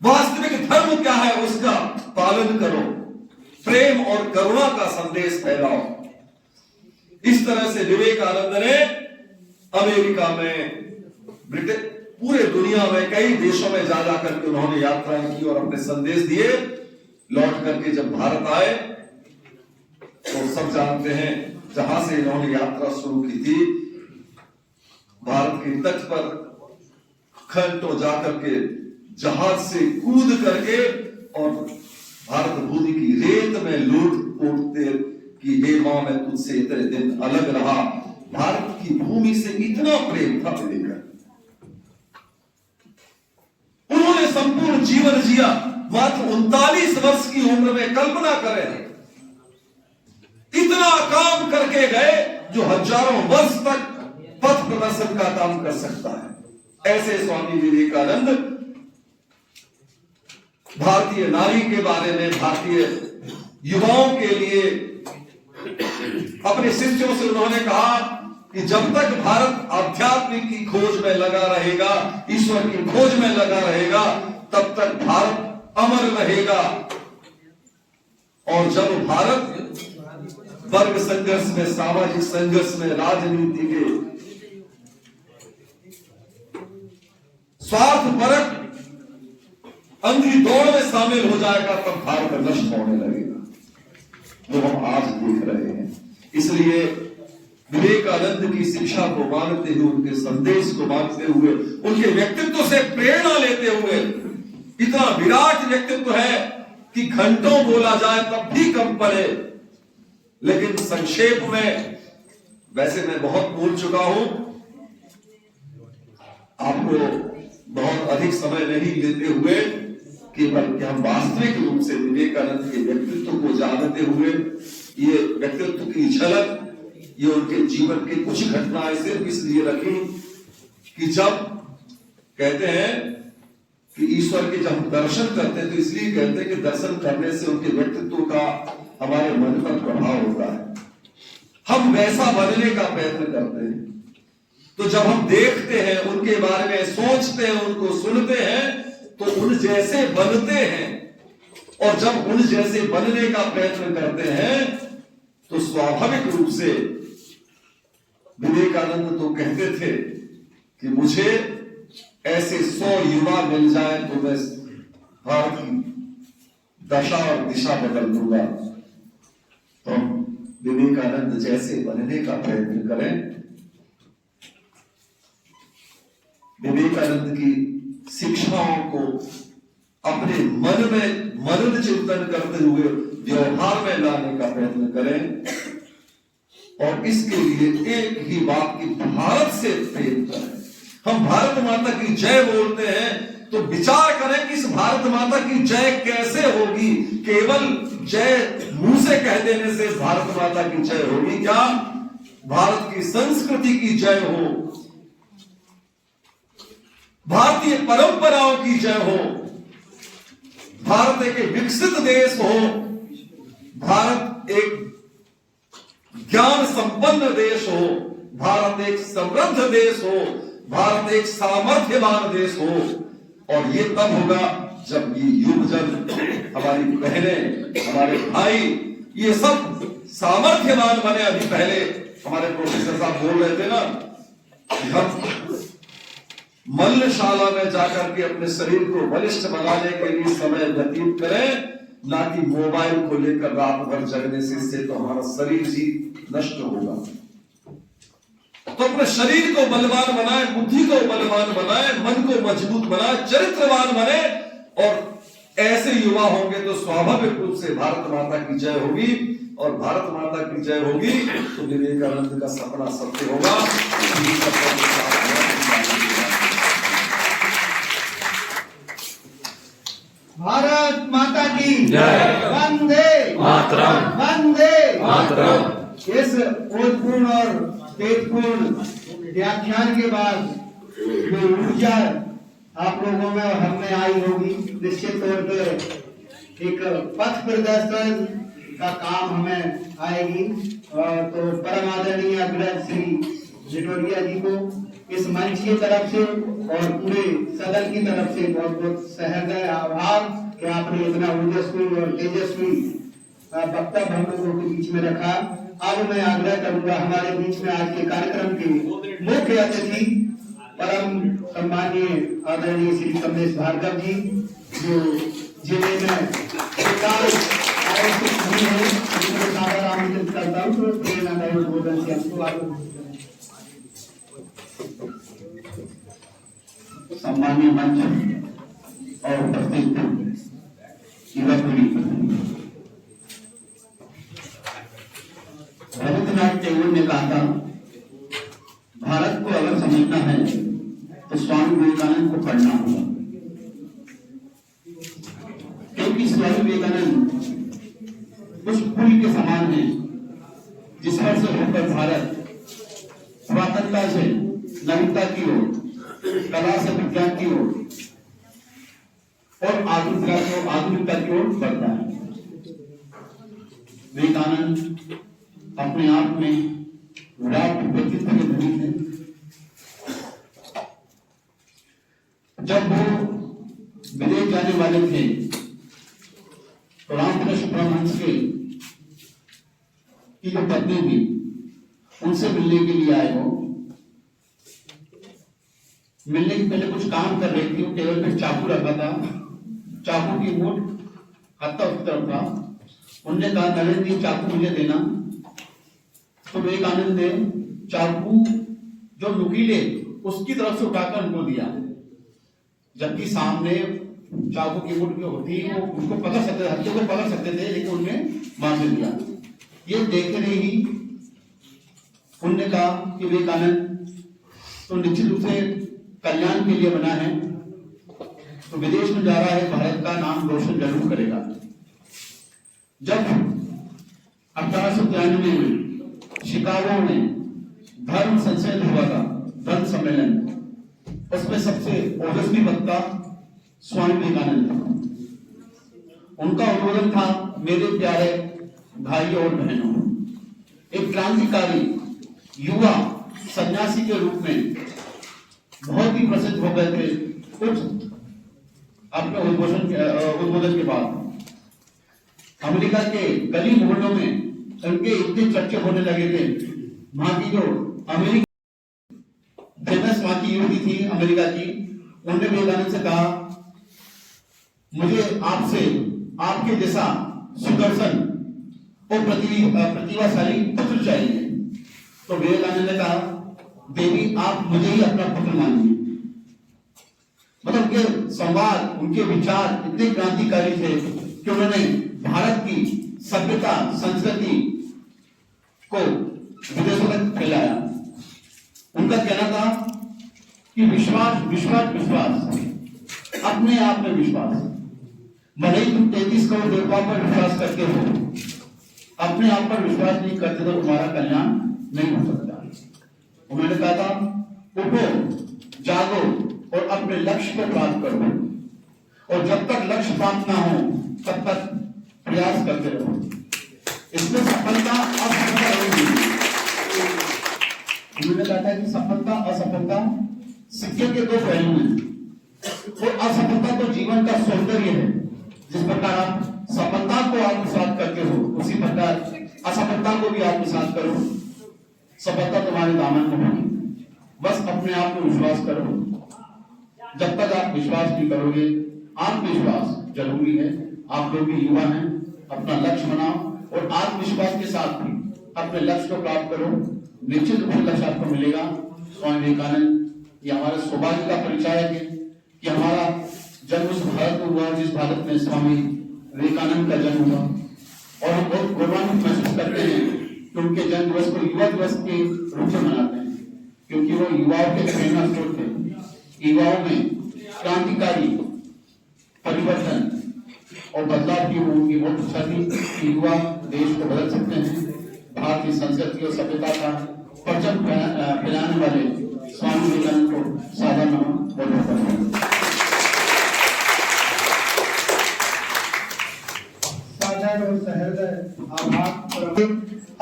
वास्तविक धर्म क्या है उसका पालन करो, प्रेम और करुणा का संदेश फैलाओ। इस तरह से विवेकानंद ने अमेरिका में, ब्रिटेन, पूरे दुनिया में कई देशों में जा करके उन्होंने यात्राएं की और अपने संदेश दिए। लौट करके जब भारत आए तो सब जानते हैं जहां से इन्होंने यात्रा शुरू की थी, भारत के तट पर घंटों जाकर के जहाज से कूद करके और भारत भूमि की रेत में लूट पोटते कि हे मां मैं तुझसे इतने दिन अलग रहा। भारत की भूमि से इतना प्रेम था विवेकानंद, उन्होंने संपूर्ण जीवन जिया। मात्र 39 वर्ष की उम्र में कल्पना करें, इतना काम करके गए जो हजारों वर्ष तक पथ प्रदर्शन का काम कर सकता है। ऐसे स्वामी विवेकानंद भारतीय नारी के बारे में, भारतीय युवाओं के लिए अपने शिष्यों से उन्होंने कहा कि जब तक भारत आध्यात्मिक की खोज में लगा रहेगा, ईश्वर की खोज में लगा रहेगा, तब तक भारत अमर रहेगा। और जब भारत वर्ग संघर्ष में, सामाजिक संघर्ष में, राजनीति के स्वार्थपरक अंधी दौड़ में शामिल हो जाएगा, तब भारत नष्ट होने लगेगा, जो हम आज देख रहे हैं। इसलिए विवेकानंद की शिक्षा को मानते हुए, उनके संदेश को मानते हुए, उनके व्यक्तित्व से प्रेरणा लेते हुए, इतना विराट व्यक्तित्व है कि घंटों बोला जाए तब भी कम पड़े, लेकिन संक्षेप में, वैसे मैं बहुत बोल चुका हूं, आपको बहुत अधिक समय नहीं लेते हुए केवल कि हम वास्तविक रूप से विवेकानंद के व्यक्तित्व को जानते हुए, ये व्यक्तित्व की झलक, ये उनके जीवन के कुछ घटनाएं सिर्फ इसलिए रखी कि जब कहते हैं कि ईश्वर के जब हम दर्शन करते हैं तो इसलिए कहते हैं कि दर्शन करने से उनके व्यक्तित्व का हमारे मन पर प्रभाव होता है, हम वैसा बनने का प्रयत्न करते हैं। तो जब हम देखते हैं, उनके बारे में सोचते हैं, उनको सुनते हैं, तो उन जैसे बनते हैं। और जब उन जैसे बनने का प्रयत्न करते हैं तो स्वाभाविक रूप से विवेकानंद तो कहते थे कि मुझे ऐसे 100 युवा मिल जाए तो मैं भारत की दशा और दिशा बदल दूंगा। तो विवेकानंद जैसे बनने का प्रयत्न करें। विवेकानंद की शिक्षाओं को अपने मन में मनन चिंतन करते हुए व्यवहार में लाने का प्रयत्न करें, और इसके लिए एक ही बात की भारत से प्रेम करें। हम भारत माता की जय बोलते हैं तो विचार करें कि इस भारत माता की जय कैसे होगी। केवल जय मुंह से कह देने से भारत माता की जय होगी क्या? भारत की संस्कृति की जय हो, भारतीय परंपराओं की जय हो, भारत एक विकसित देश हो, भारत एक ज्ञान संपन्न देश हो, भारत एक समृद्ध देश हो, भारत एक सामर्थ्यवान देश हो। और ये तब होगा जब ये युवजन, हमारी बहनें, हमारे भाई, ये सब सामर्थ्यवान बने। अभी पहले हमारे प्रोफेसर साहब बोल रहे थे ना कि हम मल्लशाला में जाकर के अपने शरीर को बलिष्ठ बनाने के लिए समय व्यतीत करें, ना कि मोबाइल को लेकर रात भर जगने से। इससे तो हमारा शरीर ही नष्ट होगा। तो अपने शरीर को बलवान बनाए, बुद्धि को बलवान बनाए, मन को मजबूत बनाए, चरित्रवान बने, और ऐसे युवा होंगे तो स्वाभाविक रूप से भारत माता की जय होगी। और भारत माता की जय होगी तो विवेकानंद का सपना सत्य होगा। भारत माता की जय। वंदे मातरम। वंदे मातरम। इस ओजपूर्ण और तेजपूर्ण व्याख्यान के बाद जो ऊर्जा आप लोगों में और हम में आई होगी, निश्चित तौर पर एक पथ प्रदर्शन का काम हमें आएगी। तो परम आदरणीय अग्रज श्री जिटोरिया जी को इस मंच की तरफ से और पूरे सदन की तरफ से बहुत बहुत सहृदय आभार कि आपने इतना ऊर्जस्वी और तेजस्वी वक्तव्य हम लोगों के बीच में रखा। अब मैं आग्रह करूंगा हमारे बीच में आज के कार्यक्रम के मुख्य अतिथि परम सम्मानीय आदरणीय श्री कमलेश भार्गव जी, जो जिले में आमंत्रित करता हूँ। तो प्रेरणादायी उद्बोधन से हमको आगे सम्मानीय मंच और उपस्थित युवा पीढ़ी, रविन्द्रनाथ टैगोर ने कहा था, भारत को अगर समझना है तो स्वामी विवेकानंद को पढ़ना होगा, क्योंकि स्वामी विवेकानंद उस पुल के समान है जिस पर से होकर भारत स्वतंत्रता से नवीनता की ओर कला से विज्ञान की ओर और आधुनिकता की ओर बढ़ता है। विवेकानंद अपने आप में विराट व्यक्तित्व के धनी थे। जब वो विदेश जाने वाले थे तो रामकृष्ण परमहंस की जो पत्नी थी उनसे मिलने के लिए आए। वो मिलने के पहले कुछ काम कर रही थी। वो टेबल पे चाकू रखा था, चाकू की मुठ हत्ता उस तरफ था। उनने कहा नरेंद्र ये चाकू मुझे देना। तो विवेकानंद ने चाकू जो नुकीले उसकी तरफ से उठाकर उनको दिया, जबकि सामने चाकू की मुठ जो होती वो उनको पकड़ सकते, हत्थे को पकड़ सकते थे, लेकिन उनने मार दिया। ये देखते ही उनने कहा कि विवेकानंद तो निश्चित रूप से कल्याण के लिए बना है, तो विदेश में जा रहा है, भारत का नाम रोशन जरूर करेगा। जब 1893 में शिकागो में धर्म संसद हुआ था, धर्म सम्मेलन, उसमें सबसे ओजस्वी वक्ता स्वामी विवेकानंद था। उनका उद्बोधन था, मेरे प्यारे भाइयों और बहनों, एक क्रांतिकारी युवा सन्यासी के रूप में बहुत ही प्रसिद्ध हो गए थे कुछ अपने उद्बोधन के बाद। अमेरिका के गली मोहल्लों में उनके इतने चर्चे होने लगे थे। वहां की जो अमेरिका फेमस वहां की युवती थी अमेरिका की, उन्होंने विवेकानंद से कहा, मुझे आपसे आपके जैसा सुदर्शन और प्रतिभाशाली पुत्र चाहिए। तो विवेकानंद ने कहा, देवी आप मुझे ही अपना पुत्र मानिए। मतलब उनके संवाद, उनके विचार इतने क्रांतिकारी थे कि उन्होंने भारत की सभ्यता संस्कृति को विदेशों तक फैलाया। उनका कहना था कि विश्वास विश्वास विश्वास, अपने आप में विश्वास। भले ही तुम 33 करोड़ देवताओं पर विश्वास करते हो, अपने आप पर विश्वास नहीं करते तो तुम्हारा कल्याण नहीं हो सकता। उन्होंने कहा था, उठो, जागो और अपने लक्ष्य को प्राप्त करो, और जब तक लक्ष्य प्राप्त ना हो तब तक प्रयास करते रहो। इसमें सफलता असफलता रहेगी। उन्होंने कहा था कि सफलता असफलता सिक्के के दो पहलू हैं। और असफलता तो जीवन का सौंदर्य है। जिस प्रकार आप सफलता को आत्मसात करते हो, उसी प्रकार असफलता को भी आत्मसात करो। सफलता तुम्हारे दामन में होगी। बस अपने आप में विश्वास करो। जब तक आप विश्वास नहीं करोगे, आत्मविश्वास जरूरी है। आप लोग भी युवा हैं, अपना लक्ष्य बनाओ और आत्मविश्वास के साथ भी अपने लक्ष्य को प्राप्त करो। निश्चित रूप से लक्ष्य आपको मिलेगा। स्वामी विवेकानंद ये हमारे सौभाग्य का परिचय है कि हमारा जन्म उस भारत में हुआ जिस भारत में स्वामी विवेकानंद का जन्म हुआ। और हम बहुत गौरवान्वित महसूस करते हैं कि उनके जन्म दिवस को युवा दिवस के रूप में मनाते हैं, क्योंकि वो युवाओं के प्रेरणा स्रोत थे। युवाओं में क्रांतिकारी परिवर्तन और बदलाव की उनकी बहुत इच्छा थी कि युवा देश को बदल सकते हैं। भारतीय संस्कृति और सभ्यता का परचम फैलाने वाले स्वामी विवेकानंद को सादर नमन बोलना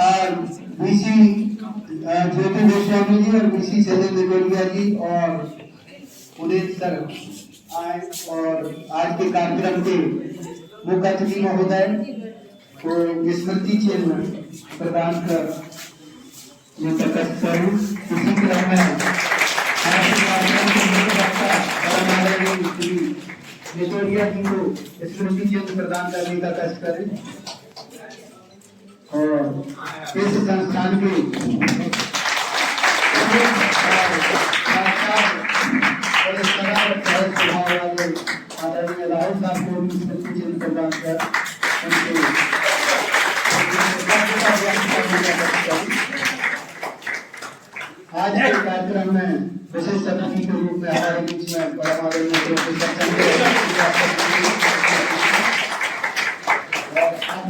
और बीसी ज्योति गोस्वामी जी और बीसी शैलेंद्र गोलिया जी और उदित सर आए और आज के कार्यक्रम के मुख्य अतिथि महोदय को स्मृति चिन्ह प्रदान कर इसी क्रम में नेटोरिया जी को स्मृति चिन्ह प्रदान करने का कष्ट करें। और इस संस्थान के आदरणीय राहुल साहब को भी स्मृति चिन्ह प्रदान कर आज के कार्यक्रम में विशेष अतिथि के रूप में हमारे बीच में परम आदरणीय प्रोफेसर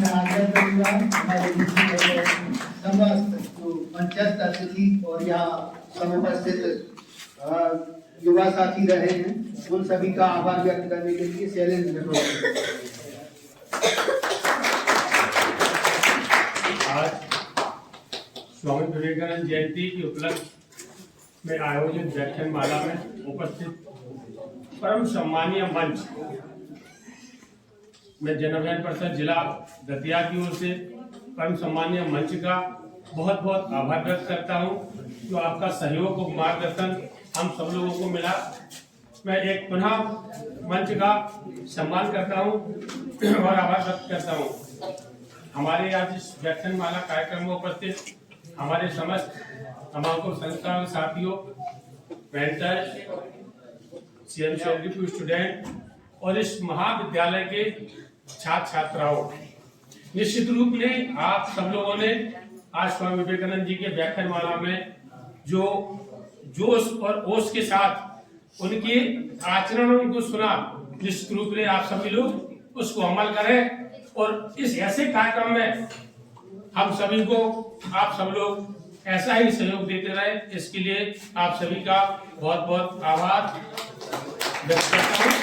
हमारे बीच में समस्त जो मंचस्थ अतिथि और यहाँ समुपस्थित युवा साथी रहे हैं, उन सभी का आभार व्यक्त करने के लिए शैलेंद्र राठौर। आज स्वामी विवेकानंद जयंती के उपलक्ष्य में आयोजित व्याख्यान माला में उपस्थित परम सम्मानीय मंच में जनअभियान परिषद जिला दतिया की ओर से परम सम्मानीय मंच का बहुत बहुत आभार व्यक्त करता हूं, जो आपका सहयोग और मार्गदर्शन हम सब लोगों को मिला। मैं एक पुनः मंच का सम्मान करता हूं और आभार व्यक्त करता हूं। हमारे आज इस व्याख्यान माला कार्यक्रम में उपस्थित हमारे समस्त तमाम संस्था के साथियों, मेंटर्स, CMCLDP स्टूडेंट और इस महाविद्यालय के छात्र छात्राओं, निश्चित रूप में आप सब लोगों ने आज स्वामी विवेकानंद जी के व्याख्यान माला में जो जोश और ओश के साथ उनके आचरण को सुना, निश्चित रूप में आप सभी लोग उसको अमल करें और इस ऐसे कार्यक्रम में हम सभी को आप सब लोग ऐसा ही सहयोग देते रहे। इसके लिए आप सभी का बहुत बहुत आभार व्यक्त करता हूँ।